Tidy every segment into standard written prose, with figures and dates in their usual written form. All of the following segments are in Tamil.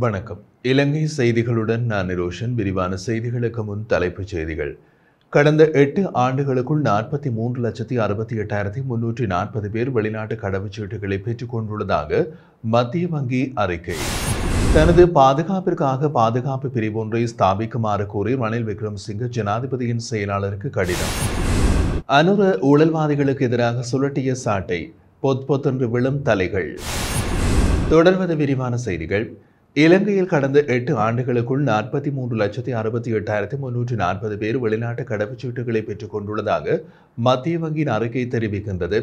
வணக்கம். இலங்கை செய்திகளுடன் நான் நிரோஷன். விரிவான செய்திகளுக்கு முன் தலைப்புச் செய்திகள். கடந்த 8 ஆண்டுகளுக்குள் 43,68,340 பேர் வெளிநாட்டு கடவுச்சீட்டுகளை பெற்றுக் கொண்டுள்ளதாக மத்திய வங்கி அறிக்கை. தனது பாதுகாப்பிற்காக பாதுகாப்பு பிரிவொன்றை ஸ்தாபிக்குமாறு கோரி ரணில் விக்ரமசிங்க ஜனாதிபதியின் செயலாளருக்கு கடிதம். அனுர ஊழல்வாதிகளுக்கு எதிராக சுழட்டிய சாட்டை, பொத்தென்று விழும் தலைகள். தொடர்வது விரிவான செய்திகள். இலங்கையில் கடந்த 8 ஆண்டுகளுக்குள் 43,68,340 பேர் வெளிநாட்டு கடவுச்சீட்டுகளை பெற்றுக் கொண்டுள்ளதாக மத்திய வங்கியின் அறிக்கை தெரிவிக்கின்றது.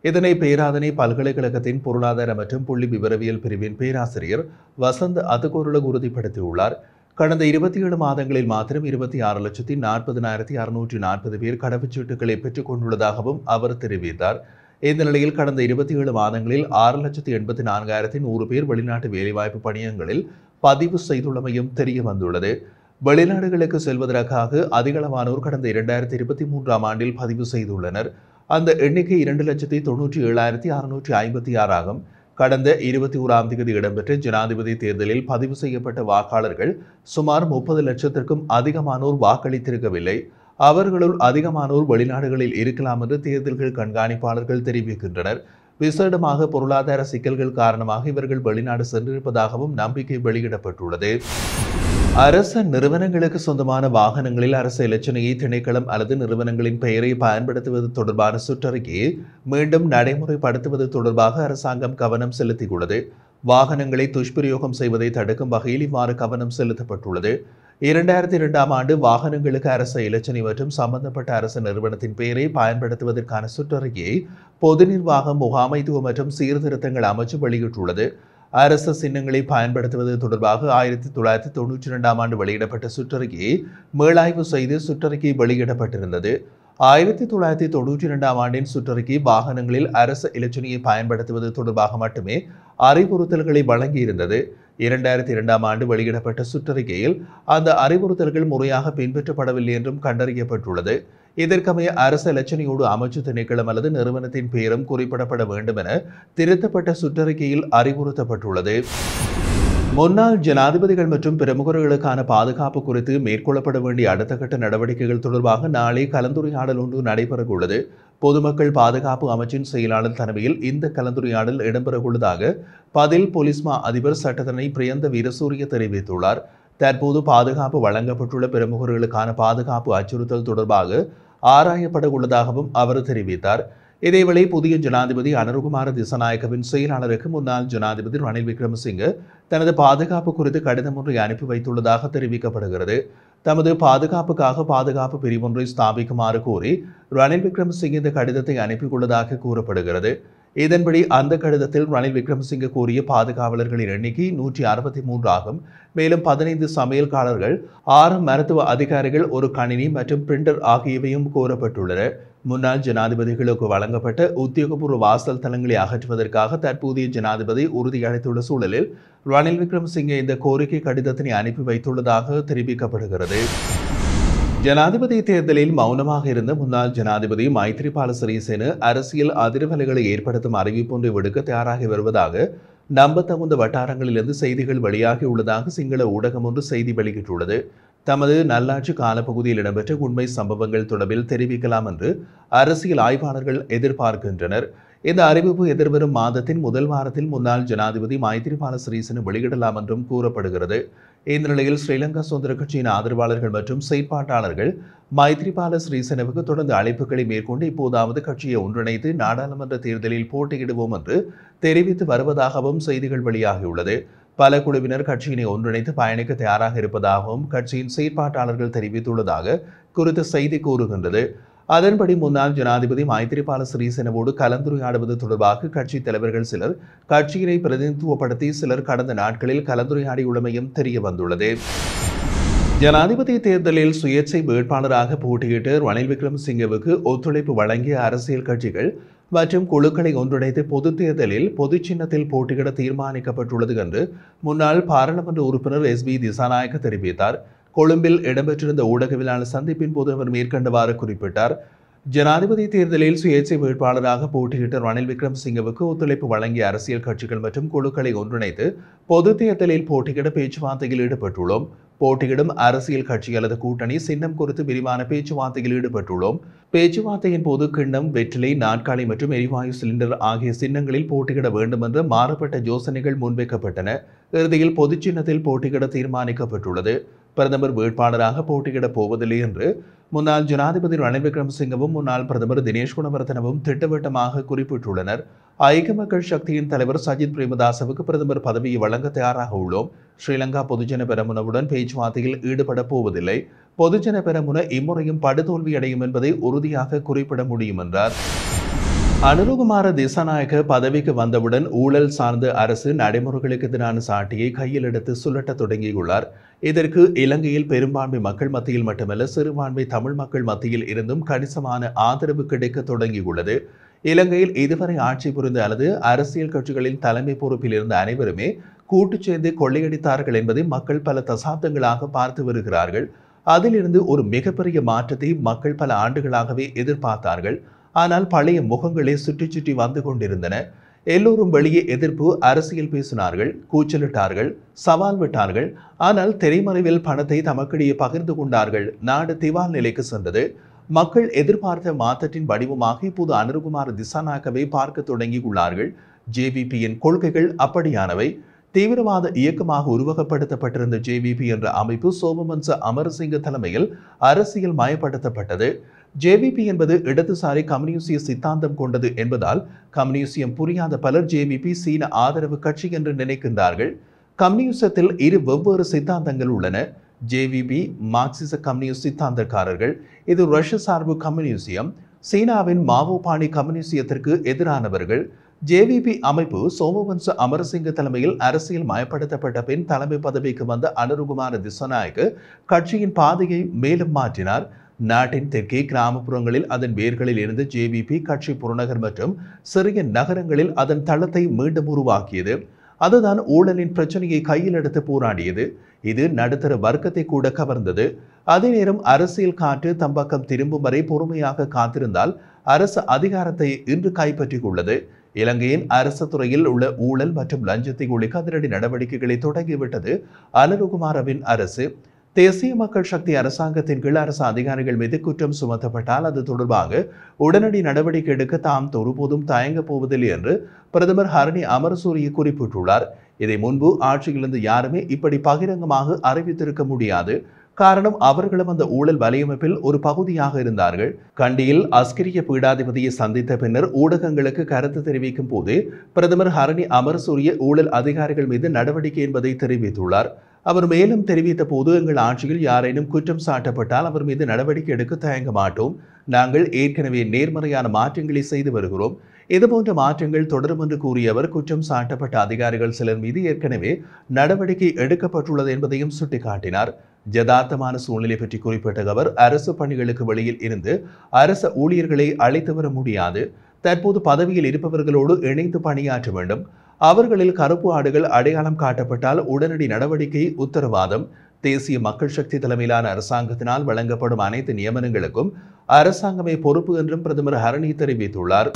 இதனை பேராதனை பல்கலைக்கழகத்தின் பொருளாதார மற்றும் புள்ளி விவரவியல் பிரிவின் பேராசிரியர் வசந்த் அதுகோருல உறுதிப்படுத்தியுள்ளார். கடந்த 27 மாதங்களில் மாத்திரம் 26,40,640 பேர் கடவுச்சீட்டுகளை பெற்றுக் கொண்டுள்ளதாகவும் அவர் தெரிவித்தார். இந்த நிலையில் கடந்த 27 மாதங்களில் 6,84,100 பேர் வெளிநாட்டு வேலைவாய்ப்பு பணியங்களில் பதிவு செய்துள்ளமையும் தெரிய வந்துள்ளது. வெளிநாடுகளுக்கு செல்வதற்காக அதிகளவானோர் கடந்த 2023ஆம் ஆண்டில் பதிவு செய்துள்ளனர். அந்த எண்ணிக்கை 2,97,656 ஆகும். கடந்த 21ஆம் தேதி இடம்பெற்ற ஜனாதிபதி தேர்தலில் பதிவு செய்யப்பட்ட வாக்காளர்கள் சுமார் 30 லட்சத்திற்கும் அதிகமானோர் வாக்களித்திருக்கவில்லை. அவர்களுள் அதிகமானோர் வெளிநாடுகளில் இருக்கலாம் என்று தேர்தல்கள் கண்காணிப்பாளர்கள் தெரிவிக்கின்றனர். விசேடமாக பொருளாதார சிக்கல்கள் காரணமாக இவர்கள் வெளிநாடு சென்றிருப்பதாகவும் நம்பிக்கை வெளியிடப்பட்டுள்ளது. அரச நிறுவனங்களுக்கு சொந்தமான வாகனங்களில் அரசு இலச்சினையை திணைக்களம் அல்லது நிறுவனங்களின் பெயரை பயன்படுத்துவது தொடர்பான சுற்றறிக்கையை மீண்டும் நடைமுறைப்படுத்துவது தொடர்பாக அரசாங்கம் கவனம் செலுத்தியுள்ளது. வாகனங்களை துஷ்பிரயோகம் செய்வதை தடுக்கும் வகையில் இவ்வாறு கவனம் செலுத்தப்பட்டுள்ளது. 2002ஆம் ஆண்டு வாகனங்களுக்கு அரச இலச்சினை மற்றும் சம்பந்தப்பட்ட அரசு நிறுவனத்தின் பெயரை பயன்படுத்துவதற்கான சுற்றறிக்கையை பொது நிர்வாகம், முகாமைத்துவம் மற்றும் சீர்திருத்தங்கள் அமைச்சு வெளியிட்டுள்ளது. அரச சின்னங்களை பயன்படுத்துவது தொடர்பாக 1992ஆம் ஆண்டு வெளியிடப்பட்ட சுற்றறிக்கையை மீளாய்வு செய்து சுற்றறிக்கை வெளியிடப்பட்டிருந்தது. 1992ஆம் ஆண்டின் சுற்றறிக்கை வாகனங்களில் அரச இலச்சினையை பயன்படுத்துவது தொடர்பாக மட்டுமே அறிவுறுத்தல்களை வழங்கியிருந்தது. 2002ஆம் ஆண்டு வெளியிடப்பட்ட சுற்றறிக்கையில் அந்த அறிவுறுத்தல்கள் முறையாக பின்பற்றப்படவில்லை என்றும் கண்டறியப்பட்டுள்ளது. இதற்கமைய அரச இலச்சினையோடு அமைச்சு திணைக்களம் அல்லது நிறுவனத்தின் பெயரும் குறிப்பிடப்பட வேண்டும் என திருத்தப்பட்ட சுற்றறிக்கையில் அறிவுறுத்தப்பட்டுள்ளது. முன்னாள் ஜனாதிபதிகள் மற்றும் பிரமுகர்களுக்கான பாதுகாப்பு குறித்து மேற்கொள்ளப்பட வேண்டிய அடுத்த கட்ட நடவடிக்கைகள் தொடர்பாக நாளை கலந்துரையாடல் ஒன்று நடைபெறவுள்ளது. பொதுமக்கள் பாதுகாப்பு அமைச்சின் செயலாளர் தலைமையில் இந்த கலந்துரையாடல் இடம்பெறவுள்ளதாக பதில் பொலிஸ்மா அதிபர் சட்டத்தரணி பிரியந்த வீரசூரிய தெரிவித்துள்ளார். தற்போது பாதுகாப்பு வழங்கப்பட்டுள்ள பிரமுகர்களுக்கான பாதுகாப்பு அச்சுறுத்தல் தொடர்பாக ஆராயப்பட உள்ளதாகவும் அவர் தெரிவித்தார். இதேவேளை புதிய ஜனாதிபதி அனுரகுமார திசாநாயக்கவின் செயலாளருக்கு முன்னாள் ஜனாதிபதி ரணில் விக்ரமசிங்க தனது பாதுகாப்பு குறித்து கடிதம் ஒன்றை அனுப்பி வைத்துள்ளதாக தெரிவிக்கப்படுகிறது. தமது பாதுகாப்புக்காக பாதுகாப்பு பிரிவொன்றை ஸ்தாபிக்குமாறு கோரி ரணில் விக்ரமசிங்க இந்த கடிதத்தை அனுப்பியுள்ளதாக கூறப்படுகிறது. இதன்படி அந்த கடிதத்தில் ரணில் விக்ரமசிங்க கோரிய பாதுகாவலர்களின் எண்ணிக்கை 163 ஆகும். மேலும் 15 சமையல்காரர்கள், 6 மருத்துவ அதிகாரிகள், ஒரு கணினி மற்றும் பிரிண்டர் ஆகியவையும் கோரப்பட்டுள்ளன. முன்னாள் ஜனாதிபதிகளுக்கு வழங்கப்பட்ட உத்தியோகபூர்வ வாசல் தளங்களை அகற்றுவதற்காக தற்போதைய ஜனாதிபதி உறுதியளித்துள்ள சூழலில் ரணில் விக்ரமசிங்கே இந்த கோரிக்கை கடிதத்தினை அனுப்பி வைத்துள்ளதாக தெரிவிக்கப்படுகிறது. ஜனாதிபதி தேர்தலில் மௌனமாக இருந்த முன்னாள் ஜனாதிபதி மைத்ரிபால சிறிசேன அரசியல் அதிர்வலைகளை ஏற்படுத்தும் அறிவிப்பொன்றை விடுக்க தயாராகி வருவதாக நம்பத்தகுந்த வட்டாரங்களிலிருந்து செய்திகள் வெளியாகியுள்ளதாக சிங்கள ஊடகம் ஒன்று செய்தி வெளியிட்டுள்ளது. தமது நல்லாட்சி காலப்பகுதியில் இடம்பெற்ற உண்மை சம்பவங்கள் தொடர்பில் தெரிவிக்கலாம் என்று அரசியல் ஆய்வாளர்கள் எதிர்பார்க்கின்றனர். இந்த அறிவிப்பு எதிர்வரும் மாதத்தின் முதல் வாரத்தில் முன்னாள் ஜனாதிபதி மைத்ரிபால சிறிசேன வெளியிடலாம் என்றும் கூறப்படுகிறது. இந்த நிலையில் ஸ்ரீலங்கா சுதந்திர கட்சியின் ஆதரவாளர்கள் மற்றும் செயற்பாட்டாளர்கள் மைத்ரிபால சிறிசேனவுக்கு தொடர்ந்து அழைப்புகளை மேற்கொண்டு இப்போதாவது கட்சியை ஒன்றிணைத்து நாடாளுமன்ற தேர்தலில் போட்டியிடுவோம் என்று தெரிவித்து வருவதாகவும் செய்திகள் வெளியாகியுள்ளது. பல குழுவினர் கட்சியினை ஒன்றிணைத்து பயணிக்க தயாராக இருப்பதாகவும் கட்சியின் செயற்பாட்டாளர்கள் தெரிவித்துள்ளதாக குறித்த செய்தி கூறுகின்றது. அதன்படி முன்னாள் ஜனாதிபதி மைத்ரிபால சிறிசேனவோடு கலந்துரையாடுவது தொடர்பாக கட்சி தலைவர்கள் சிலர் கட்சியினை பிரதிநிதித்துவப்படுத்தி சிலர் கடந்த நாட்களில் கலந்துரையாடியுள்ளமையும் தெரிய வந்துள்ளது. ஜனாதிபதி தேர்தலில் சுயேட்சை வேட்பாளராக போட்டியிட்டு ரணில் விக்ரமசிங்கவுக்கு ஒத்துழைப்பு வழங்கிய அரசியல் கட்சிகள் மற்றும் குழுக்களை ஒன்றிணைத்து பொது தேர்தலில் பொது சின்னத்தில் போட்டியிட தீர்மானிக்கப்பட்டுள்ளது என்று முன்னாள் பாராளுமன்ற உறுப்பினர் SB திசாநாயக்க தெரிவித்தார். கொழும்பில் இடம்பெற்றிருந்த ஊடகவியலாளர் சந்திப்பின் போது அவர் மேற்கண்டவாறு குறிப்பிட்டார். ஜனாதிபதி தேர்தலில் சுயேட்சை வேட்பாளராக போட்டியிட்ட ரணில் விக்ரமசிங்கவுக்கு ஒத்துழைப்பு வழங்கிய அரசியல் கட்சிகள் மற்றும் குழுக்களை ஒன்றிணைத்து பொது தேர்தலில் போட்டியிட பேச்சுவார்த்தையில் ஈடுபட்டுள்ளோம். போட்டியிடும் அரசியல் கட்சி அல்லது கூட்டணி சின்னம் குறித்து விரிவான பேச்சுவார்த்தையில் ஈடுபட்டுள்ளோம். பேச்சுவார்த்தையின் போது கிண்ணம், வெற்றிலை, நாற்காலி மற்றும் எரிவாயு சிலிண்டர் ஆகிய சின்னங்களில் போட்டியிட வேண்டும் என்று மாறுபட்ட யோசனைகள் முன்வைக்கப்பட்டன. இறுதியில் பொது சின்னத்தில் போட்டியிட தீர்மானிக்கப்பட்டுள்ளது. பிரதமர் வேட்பாளராக போட்டியிடப் போவதில்லை என்று முன்னாள் ஜனாதிபதி ரணில் விக்ரமசிங்கவும் முன்னாள் பிரதமர் தினேஷ் குணவர்த்தனவும் திட்டவட்டமாக குறிப்பிட்டுள்ளனர். ஐக்கிய மக்கள் சக்தியின் தலைவர் சஜித் பிரேமதாசவுக்கு பிரதமர் பதவியை வழங்க தயாராக உள்ளோம். ஸ்ரீலங்கா பொதுஜன பெரமுனவுடன் பேச்சுவார்த்தையில் ஈடுபட போவதில்லை. பொதுஜன பெரமுன இம்முறையும் படுதோல்வியடையும் என்பதை உறுதியாக குறிப்பிட முடியும் என்றார். அனுருகுமார திசாநாயக்க பதவிக்கு வந்தவுடன் ஊழல் சார்ந்த அரசு நடைமுறைகளுக்கு எதிரான சாட்டியை கையில் எடுத்து சுழட்ட தொடங்கியுள்ளார். இதற்கு இலங்கையில் பெரும்பான்மை மக்கள் மத்தியில் மட்டுமல்ல, சிறுபான்மை தமிழ் மக்கள் மத்தியில் இருந்தும் கணிசமான ஆதரவு கிடைக்க தொடங்கியுள்ளது. இலங்கையில் இதுவரை ஆட்சி புரிந்த அல்லது அரசியல் கட்சிகளின் தலைமை பொறுப்பில் இருந்த அனைவருமே கூட்டு சேர்ந்து கொள்ளையடித்தார்கள் என்பதை மக்கள் பல தசாப்தங்களாக பார்த்து வருகிறார்கள். அதிலிருந்து ஒரு மிகப்பெரிய மாற்றத்தை மக்கள் பல ஆண்டுகளாகவே எதிர்பார்த்தார்கள். ஆனால் பழைய முகங்களே சுற்றி சுற்றி வந்து கொண்டிருந்தன. எல்லோரும் வெளியே எதிர்ப்பு அரசியல் பேசினார்கள், கூச்சலிட்டார்கள், சவால் விட்டார்கள். ஆனால் திரைமறைவில் பணத்தை தமக்கிடையே பகிர்ந்து கொண்டார்கள். நாடு திவால் நிலைக்கு சென்றது. மக்கள் எதிர்பார்த்த மாற்றத்தின் வடிவமாக இப்போது அனுருகுமார திசாநாயக்கவை பார்க்க தொடங்கியுள்ளார்கள். ஜேவிபியின் கொள்கைகள் அப்படியானவை. தீவிரவாத இயக்கமாக உருவகப்படுத்தப்பட்டிருந்த ஜேவிபி என்ற அமைப்பு சோமவன்ச அமரசிங்க தலைமையில் அரசியல் மயப்படுத்தப்பட்டது. ஜேவிபி என்பது இடதுசாரி கம்யூனிஸ்டிய சித்தாந்தம் கொண்டது என்பதால் கம்யூனிஸ்டியம் புரியாத பலர் ஜேவிபி சீன ஆதரவு கட்சி என்று நினைக்கின்றார்கள். கம்யூனிசத்தில் இரு வெவ்வேறு சித்தாந்தங்கள் உள்ளன. ஜேவிபி மார்க்சிச கம்யூனிஸ்ட் சித்தாந்தக்காரர்கள். இது ரஷ்ய சார்பு கம்யூனிஸ்டியம். சீனாவின் மாவோபாணி கம்யூனிஸ்டியத்திற்கு எதிரானவர்கள். ஜேவிபி அமைப்பு சோமவன்ச அமரசிங்க தலைமையில் அரசியல் மயப்படுத்தப்பட்ட பின் தலைமை பதவிக்கு வந்த அனுருகுமார திசாநாயக்க கட்சியின் பாதையை மேலும் மாற்றினார். நாட்டின் தெற்கே கிராமப்புறங்களில் அதன் வேர்களில் இருந்து ஜேவிபி கட்சி புறநகர் மற்றும் சிறிய நகரங்களில் அதன் தளத்தை மீண்டும் உருவாக்கியது. அதுதான் ஊழலின் பிரச்சனையை கையில் எடுத்து போராடியது. இது நடுத்தர வர்க்கத்தை கூட கவர்ந்தது. அதே நேரம் அரசியல் காற்று தம்பக்கம் திரும்பும் வரை பொறுமையாக காத்திருந்தால் அரசு அதிகாரத்தை இன்று கைப்பற்றிக் கொண்டது. இலங்கையின் அரசு துறையில் உள்ள ஊழல் மற்றும் லஞ்சத்தை ஒழிக்க அதிரடி நடவடிக்கைகளை தொடங்கிவிட்டது அனுருகுமாரவின் அரசு. தேசிய மக்கள் சக்தி அரசாங்கத்தின் கீழ் அரசு அதிகாரிகள் மீது குற்றம் சுமத்தப்பட்டால் அது தொடர்பாக உடனடி நடவடிக்கை எடுக்க தாம் ஒருபோதும் தயங்கப் போவதில்லை என்று பிரதமர் ஹரணி அமரசூரிய குறிப்பிட்டுள்ளார். இதை முன்பு ஆட்சியிலிருந்து யாருமே இப்படி பகிரங்கமாக அறிவித்திருக்க முடியாது. காரணம், அவர்களும் அந்த ஊழல் வலையமைப்பில் ஒரு பகுதியாக இருந்தார்கள். கண்டியில் அஸ்கிரிய பீடாதிபதியை சந்தித்த பின்னர் ஊடகங்களுக்கு கருத்து தெரிவிக்கும் போது பிரதமர் ஹரணி அமரசூரிய ஊழல் அதிகாரிகள் மீது நடவடிக்கை என்பதை தெரிவித்துள்ளார். அவர் மேலும் தெரிவித்த போது, எங்கள் ஆட்சியில் யாரேனும் குற்றம் சாட்டப்பட்டால் அவர் மீது நடவடிக்கை எடுக்க தயங்க மாட்டோம். நாங்கள் ஏற்கனவே நேர்மறையான மாற்றங்களை செய்து வருகிறோம். இதுபோன்ற மாற்றங்கள் தொடரும் என்று கூறிய அவர், குற்றம் சாட்டப்பட்ட அதிகாரிகள் சிலர் மீது ஏற்கனவே நடவடிக்கை எடுக்கப்பட்டுள்ளது என்பதையும் சுட்டிக்காட்டினார். யதார்த்தமான சூழ்நிலை பற்றி குறிப்பிட்ட அவர், அரசு பணிகளுக்கு வெளியில் இருந்து அரசு ஊழியர்களை அழைத்து வர முடியாது. தற்போது பதவியில் இருப்பவர்களோடு இணைந்து பணியாற்ற வேண்டும். அவர்களில் கருப்பு ஆடுகள் அடையாளம் காட்டப்பட்டால் உடனடி நடவடிக்கை உத்தரவாதம். தேசிய மக்கள் சக்தி தலைமையிலான அரசாங்கத்தினால் வழங்கப்படும் அனைத்து நியமனங்களுக்கும் அரசாங்கமே பொறுப்பு என்றும் பிரதமர் ஹரணி தெரிவித்துள்ளார்.